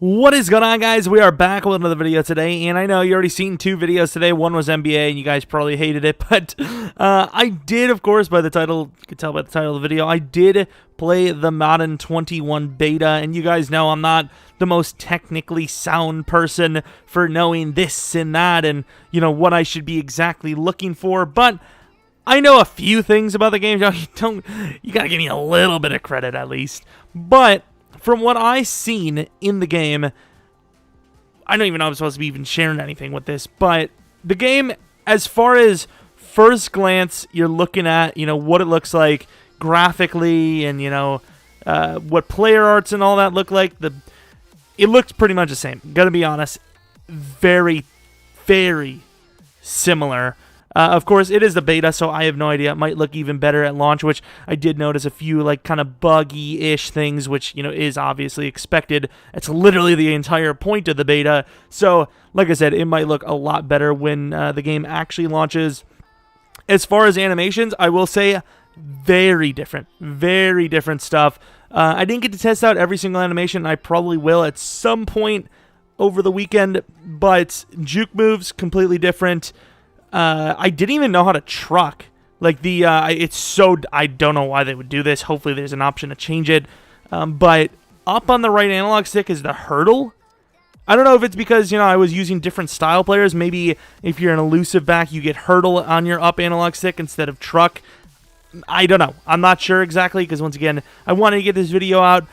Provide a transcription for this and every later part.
What is going on, guys? We are back with another video today, and I know you already seen two videos today. One was NBA, and you guys probably hated it, but I did, of course, by the title, you can tell by the title of the video, I did play the Madden 21 beta, and you guys know I'm not the most technically sound person for knowing this and that, and, you know, what I should be exactly looking for, but I know a few things about the game. You gotta give me a little bit of credit, at least, but from what I've seen in the game, I don't even know I'm supposed to be even sharing anything with this, but the game, as far as first glance, you're looking at, you know, what it looks like graphically and, you know, what player arts and all that look like. It looks pretty much the same. Gotta be honest, very, very similar. Of course, it is the beta, so I have no idea. It might look even better at launch, which I did notice a few, like, kind of buggy-ish things, which, you know, is obviously expected. It's literally the entire point of the beta. So, like I said, it might look a lot better when the game actually launches. As far as animations, I will say very different stuff. I didn't get to test out every single animation. I probably will at some point over the weekend, but juke moves, completely different. I didn't even know how to truck. Like, it's so, I don't know why they would do this. Hopefully there's an option to change it. But up on the right analog stick is the hurdle. I don't know if it's because, you know, I was using different style players. Maybe if you're an elusive back, you get hurdle on your up analog stick instead of truck. I don't know. I'm not sure exactly, because once again, I wanted to get this video out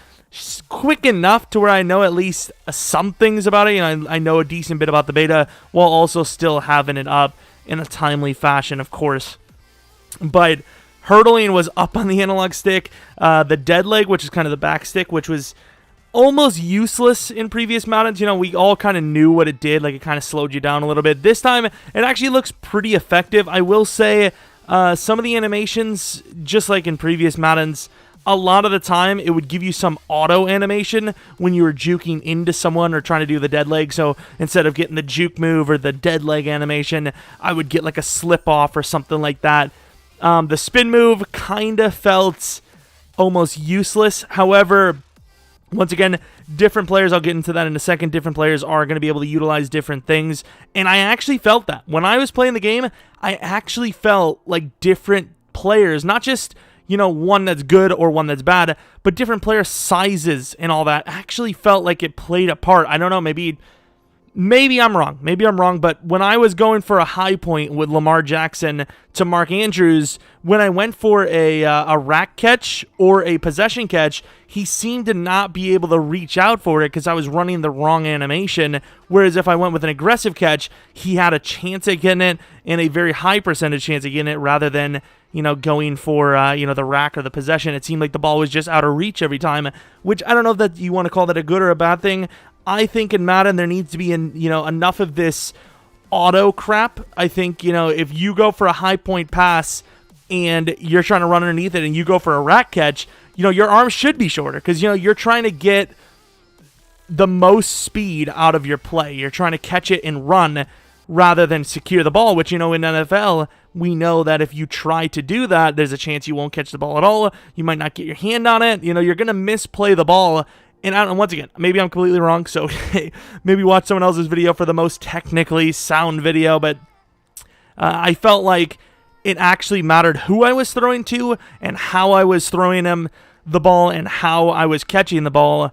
quick enough to where I know at least some things about it. You know, I know a decent bit about the beta while also still having it up in a timely fashion, of course. But hurdling was up on the analog stick. The dead leg, which is kind of the back stick, which was almost useless in previous Maddens. You know, we all kind of knew what it did. Like, it kind of slowed you down a little bit. This time, it actually looks pretty effective. I will say some of the animations, just like in previous Maddens, a lot of the time, it would give you some auto animation when you were juking into someone or trying to do the dead leg. So instead of getting the juke move or the dead leg animation, I would get like a slip off or something like that. The spin move kind of felt almost useless. However, once again, different players, I'll get into that in a second, different players are going to be able to utilize different things. And I actually felt that. When I was playing the game, I actually felt like different players, not just, you know, one that's good or one that's bad, but different player sizes and all that actually felt like it played a part. I don't know, maybe I'm wrong. Maybe I'm wrong, but when I was going for a high point with Lamar Jackson to Mark Andrews, when I went for a rack catch or a possession catch, he seemed to not be able to reach out for it because I was running the wrong animation, whereas if I went with an aggressive catch, he had a chance at getting it and a very high percentage chance of getting it rather than, you know, going for, you know, the rack or the possession. It seemed like the ball was just out of reach every time, which I don't know if that you want to call that a good or a bad thing. I think in Madden there needs to be, you know, enough of this auto crap. I think, you know, if you go for a high point pass and you're trying to run underneath it and you go for a rack catch, you know, your arm should be shorter because, you know, you're trying to get the most speed out of your play. You're trying to catch it and run rather than secure the ball, which, you know, in NFL, we know that if you try to do that, there's a chance you won't catch the ball at all. You might not get your hand on it. You know, you're going to misplay the ball. And I don't know, once again, maybe I'm completely wrong, so maybe watch someone else's video for the most technically sound video, but I felt like it actually mattered who I was throwing to and how I was throwing him the ball and how I was catching the ball.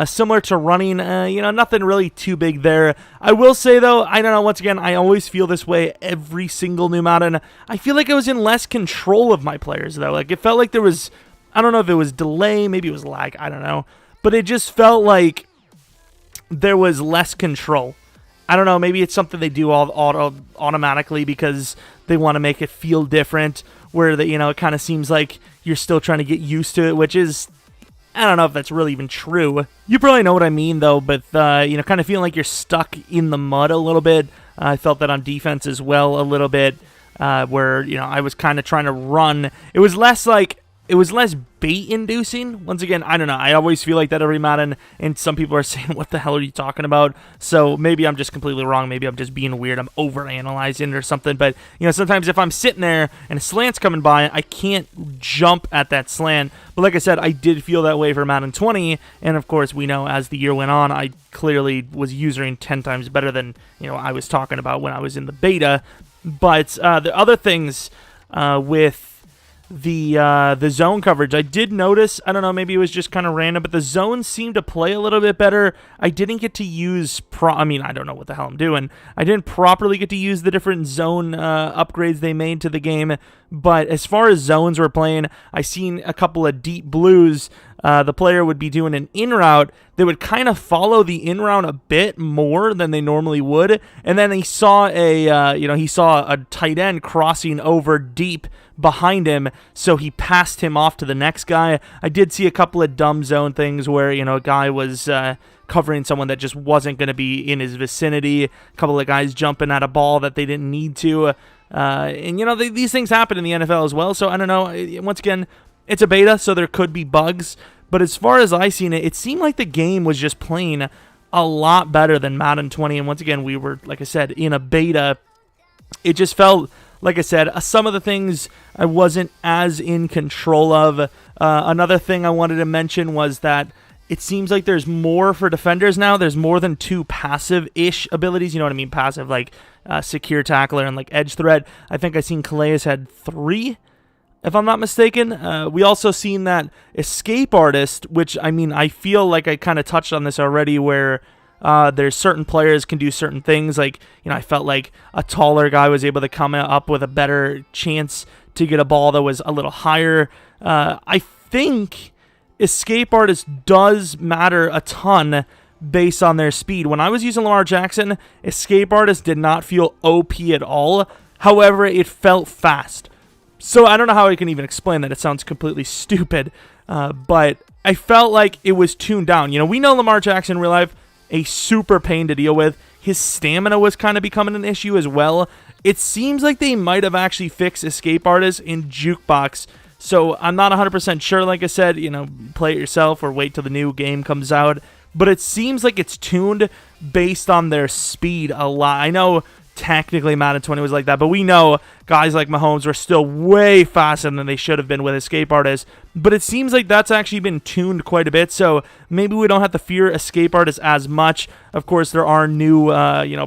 Similar to running, you know, nothing really too big there. I will say, though, I don't know, once again, I always feel this way every single new Madden. I feel like I was in less control of my players, though. Like, it felt like there was, I don't know if it was delay, maybe it was lag, I don't know. But it just felt like there was less control. I don't know, maybe it's something they do automatically because they want to make it feel different, where, you know, it kind of seems like you're still trying to get used to it, which is, I don't know if that's really even true. You probably know what I mean, though, but, you know, kind of feeling like you're stuck in the mud a little bit. I felt that on defense as well a little bit, where, you know, I was kind of trying to run. It was less like it was less bait-inducing. Once again, I don't know. I always feel like that every Madden, and some people are saying, what the hell are you talking about? So maybe I'm just completely wrong. Maybe I'm just being weird. I'm overanalyzing it or something. But, you know, sometimes if I'm sitting there and a slant's coming by, I can't jump at that slant. But like I said, I did feel that way for Madden 20. And, of course, we know as the year went on, I clearly was using 10 times better than, you know, I was talking about when I was in the beta. But the other things with the zone coverage, I did notice, I don't know, maybe it was just kind of random, but the zones seemed to play a little bit better. I didn't get to use I mean, I don't know what the hell I'm doing. I didn't properly get to use the different zone upgrades they made to the game, but as far as zones were playing, I seen a couple of deep blues. The player would be doing an in route. They would kind of follow the in route a bit more than they normally would, and then he saw a tight end crossing over deep behind him, so he passed him off to the next guy. I did see a couple of dumb zone things where, you know, a guy was covering someone that just wasn't going to be in his vicinity. A couple of guys jumping at a ball that they didn't need to. And, you know, these things happen in the NFL as well, so I don't know. Once again, it's a beta, so there could be bugs. But as far as I seen it, it seemed like the game was just playing a lot better than Madden 20. And once again, we were, like I said, in a beta. It just felt, like I said, some of the things I wasn't as in control of. Another thing I wanted to mention was that it seems like there's more for defenders now. There's more than 2 passive-ish abilities. You know what I mean? Passive, like secure tackler and like edge threat. I think I seen Calais had 3. If I'm not mistaken. We also seen that escape artist, which, I mean, I feel like I kind of touched on this already, where there's certain players can do certain things. Like, you know, I felt like a taller guy was able to come up with a better chance to get a ball that was a little higher. I think escape artist does matter a ton based on their speed. When I was using Lamar Jackson, escape artist did not feel OP at all. However, it felt fast. So I don't know how I can even explain that. It sounds completely stupid. But I felt like it was tuned down. You know, we know Lamar Jackson in real life, a super pain to deal with. His stamina was kind of becoming an issue as well. It seems like they might have actually fixed escape artists in Jukebox. So I'm not 100% sure. Like I said, you know, play it yourself or wait till the new game comes out. But it seems like it's tuned based on their speed a lot. I know technically Madden 20 was like that, but we know guys like Mahomes were still way faster than they should have been with escape artists. But it seems like that's actually been tuned quite a bit, so maybe we don't have to fear escape artists as much. Of course, there are new,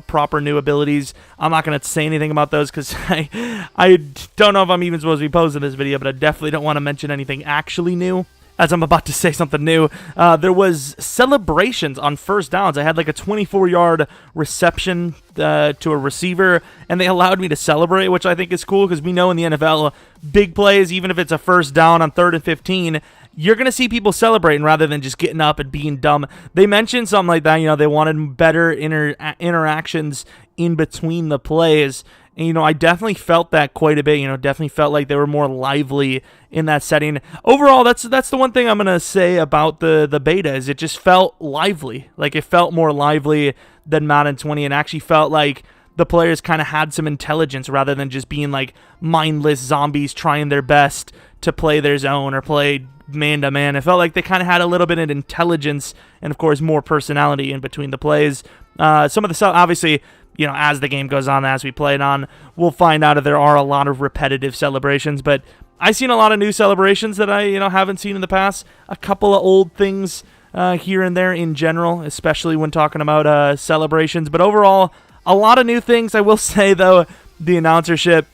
proper new abilities. I'm not going to say anything about those because I don't know if I'm even supposed to be posting this video, but I definitely don't want to mention anything actually new, as I'm about to say something new. There was celebrations on first downs. I had like a 24-yard reception to a receiver, and they allowed me to celebrate, which I think is cool because we know in the NFL, big plays, even if it's a first down on 3rd and 15, you're going to see people celebrating rather than just getting up and being dumb. They mentioned something like that. You know, they wanted better interactions in between the plays. And, you know, I definitely felt that quite a bit. You know, definitely felt like they were more lively in that setting. Overall, that's the one thing I'm going to say about the beta is it just felt lively. Like, it felt more lively than Madden 20 and actually felt like the players kind of had some intelligence rather than just being, like, mindless zombies trying their best to play their zone or play man-to-man. It felt like they kind of had a little bit of intelligence and, of course, more personality in between the plays. Some of the stuff, obviously, you know, as the game goes on, as we play it on, we'll find out if there are a lot of repetitive celebrations. But I've seen a lot of new celebrations that I, you know, haven't seen in the past. A couple of old things here and there in general, especially when talking about celebrations. But overall, a lot of new things. I will say, though, the announcership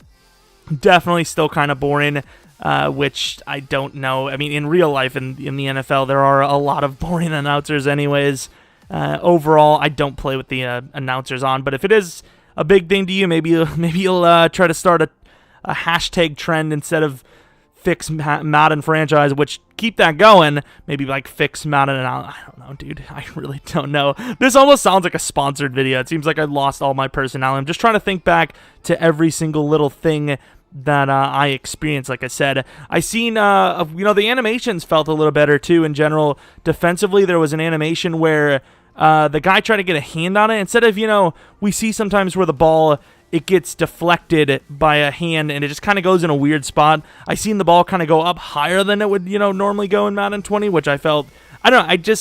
definitely still kind of boring, which I don't know. I mean, in real life, in the NFL, there are a lot of boring announcers anyways. Overall, I don't play with the announcers on, but if it is a big thing to you, maybe you'll try to start a hashtag trend instead of fix Madden franchise, which keep that going. Maybe like fix Madden, and I don't know, dude. I really don't know. This almost sounds like a sponsored video. It seems like I lost all my personality. I'm just trying to think back to every single little thing that I experienced. Like I said, I seen the animations felt a little better too in general. Defensively, there was an animation where the guy tried to get a hand on it instead of, you know, we see sometimes where the ball it gets deflected by a hand, and it just kind of goes in a weird spot. I seen the ball kind of go up higher than it would, normally go in Madden 20, which I felt, I don't know,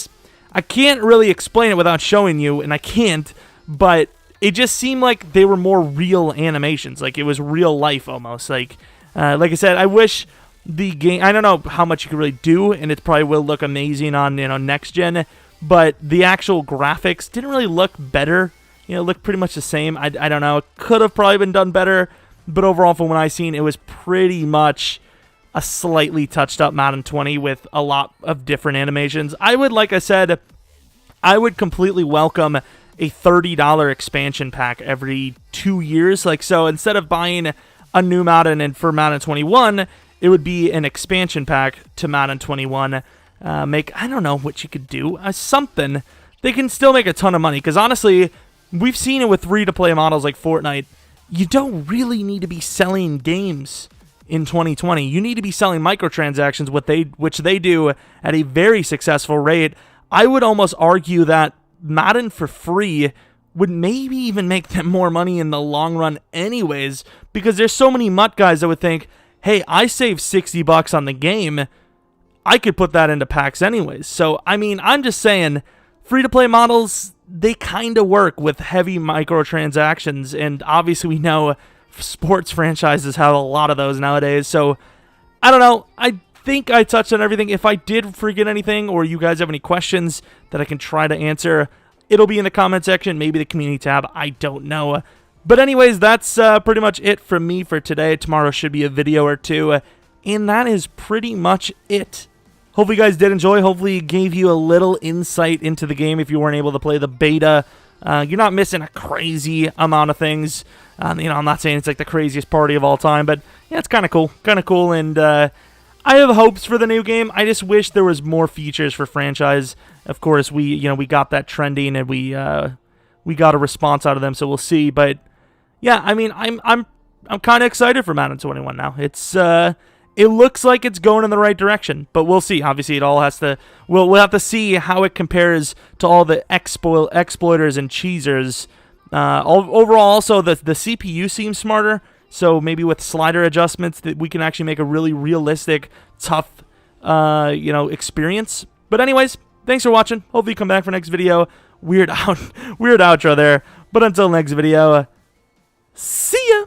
I can't really explain it without showing you, and I can't, but it just seemed like they were more real animations, like it was real life almost. Like I said, I wish the game, I don't know how much you can really do, and it probably will look amazing on, next gen, but the actual graphics didn't really look better. Looked pretty much the same. I don't know. It could have probably been done better, but overall, from what I seen, it was pretty much a slightly touched up Madden 20 with a lot of different animations. Like I said, I would completely welcome a $30 expansion pack every 2 years. Like, so instead of buying a new Madden and for Madden 21, it would be an expansion pack to Madden 21. I don't know what you could do. Something. They can still make a ton of money, because honestly, we've seen it with free-to-play models like Fortnite. You don't really need to be selling games in 2020. You need to be selling microtransactions, which they do at a very successful rate. I would almost argue that Madden for free would maybe even make them more money in the long run anyways, because there's so many MUT guys that would think, hey, I saved $60 on the game, I could put that into packs anyways. So, I mean, I'm just saying, free-to-play models, they kind of work with heavy microtransactions, and obviously we know sports franchises have a lot of those nowadays. So, I don't know. I think I touched on everything. If I did forget anything, or you guys have any questions that I can try to answer, it'll be in the comment section, maybe the community tab. I don't know. But anyways, that's pretty much it from me for today. Tomorrow should be a video or two, and that is pretty much it. Hopefully you guys did enjoy. Hopefully it gave you a little insight into the game if you weren't able to play the beta. You're not missing a crazy amount of things. I'm not saying it's like the craziest party of all time, but yeah, it's kind of cool. And I have hopes for the new game. I just wish there was more features for franchise. Of course, we got that trending, and we got a response out of them, so we'll see. But yeah, I mean, I'm kind of excited for Madden 21 now. It looks like it's going in the right direction, but we'll see. Obviously, it all has to. We'll have to see how it compares to all the exploiters and cheesers. Overall, also the CPU seems smarter. So maybe with slider adjustments, that we can actually make a really realistic, tough, experience. But anyways, thanks for watching. Hopefully, you come back for next video. Weird outro there. But until next video, see ya.